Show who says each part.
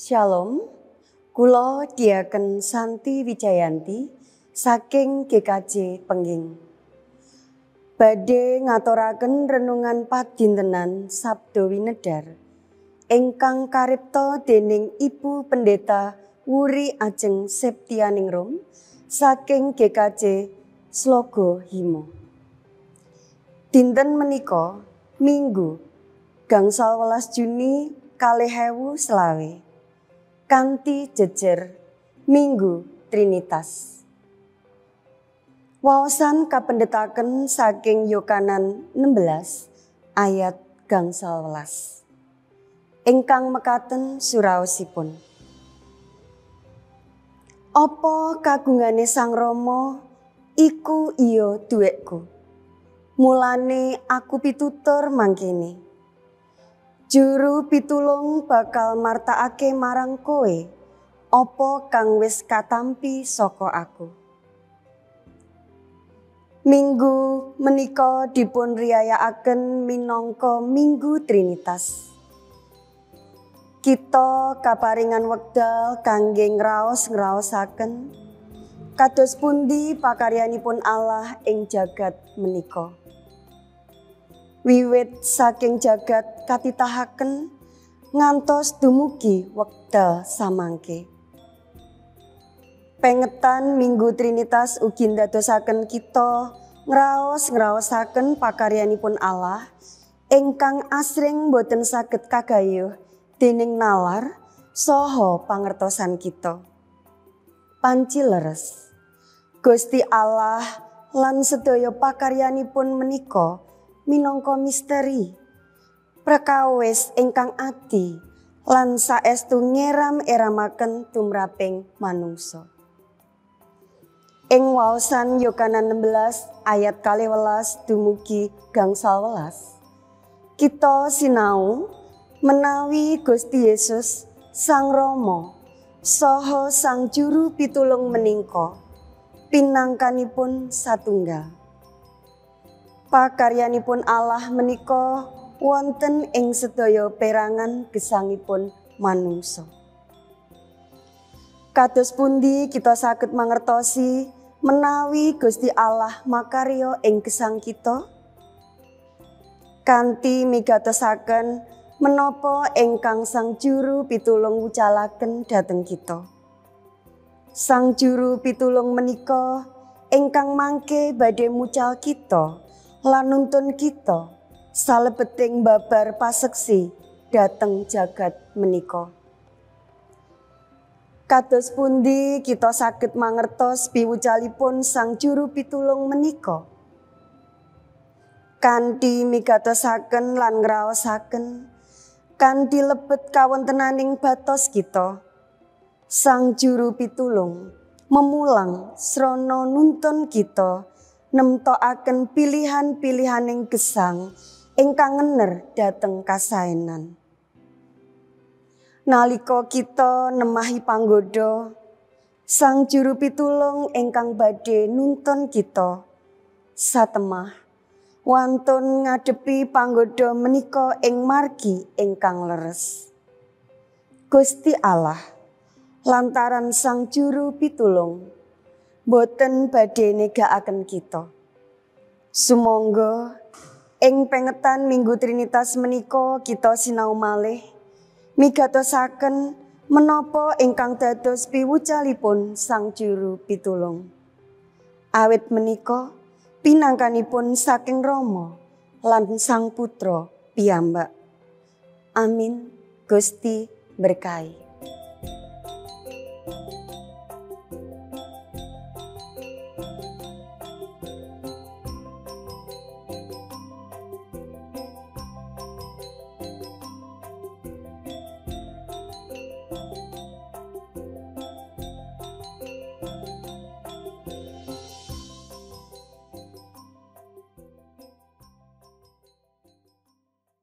Speaker 1: Shalom, kula Diaken Santi Wijayanti saking GKJ Pengging. Badhe ngaturaken renungan padintenan Sabda Winedhar ingkang karipta dening Ibu Pendeta Wuri Ajeng Septianingrum saking GKJ Slogo Himo. Dinten menika Minggu gangsal 12 Juni 2020 kanthi jejer Minggu Trinitas. Waosan kapendhetaken saking Yohanan 16 ayat gangsal 11. Ingkang mekaten suraosipun. Apa kagungane Sang Rama iku iya duwekku. Mulane aku pitutur mangkene. Juru pitulung bakal martakake marang kowe apa kang wis katampi saka aku. Minggu menika dipun riyayakaken minangka Minggu Trinitas. Kita kaparingan wekdal kangge ngraos-ngraosaken kados pundi pakaryanipun Allah ing jagat menika. Wiwit saking jagat katitahaken ngantos dumugi wekdal samangke. Pengetan Minggu Trinitas ugi ndadosaken kita ngraos-ngraosaken pakaryanipun Allah ingkang asring boten saged kagayuh dening nalar saha pangertosan kita. Panci leres. Gusti Allah lan sedaya pakaryanipun menika minangka misteri prakawis ingkang ati lan saestu ngeram-eramaken tumraping manungsa. Ing waosan Yohanan 16 ayat 12 dumugi gangsal 11 kita sinau menawi Gusti Yesus Sang Rama saha Sang Juru Pitulung menika pinangkanipun satunggal. Pakaryanipun Allah menika wonten ing sedaya perangan gesangipun manungsa. Kados pundi kita saged mangertosi menawi Gusti Allah makarya ing gesang kita? Kanthi migatosaken menapa ingkang Sang Juru Pitulung wucalaken dhateng kita. Sang Juru Pitulung menika ingkang mangke badhe mucal kita lan nuntun kita salebeting babar paseksi dhateng jagat menika. Kados pundi kita saged mangertos piwucalipun Sang Juru Pitulung menika? Kanthi migatosaken lan ngraosaken kanthi lebet kawontenaning batos kita, Sang Juru Pitulung memulang srana nuntun kita nemtokaken pilihan-pilihaning gesang ingkang ngener dhateng kasaenan. Nalika kita nemahi panggoda, Sang Juru Pitulung ingkang badhe nuntun kita satemah wantun ngadepi panggoda menika ing margi ingkang leres. Gusti Allah lantaran Sang Juru Pitulung boten badhe negakaken kita. Sumangga ing pengetan Minggu Trinitas menika kita sinau malih migatosaken menapa ingkang dados piwucalipun Sang Juru Pitulung. Awit menika pinangkanipun saking Rama lan Sang Putra piyambak. Amin. Gusti berkahi.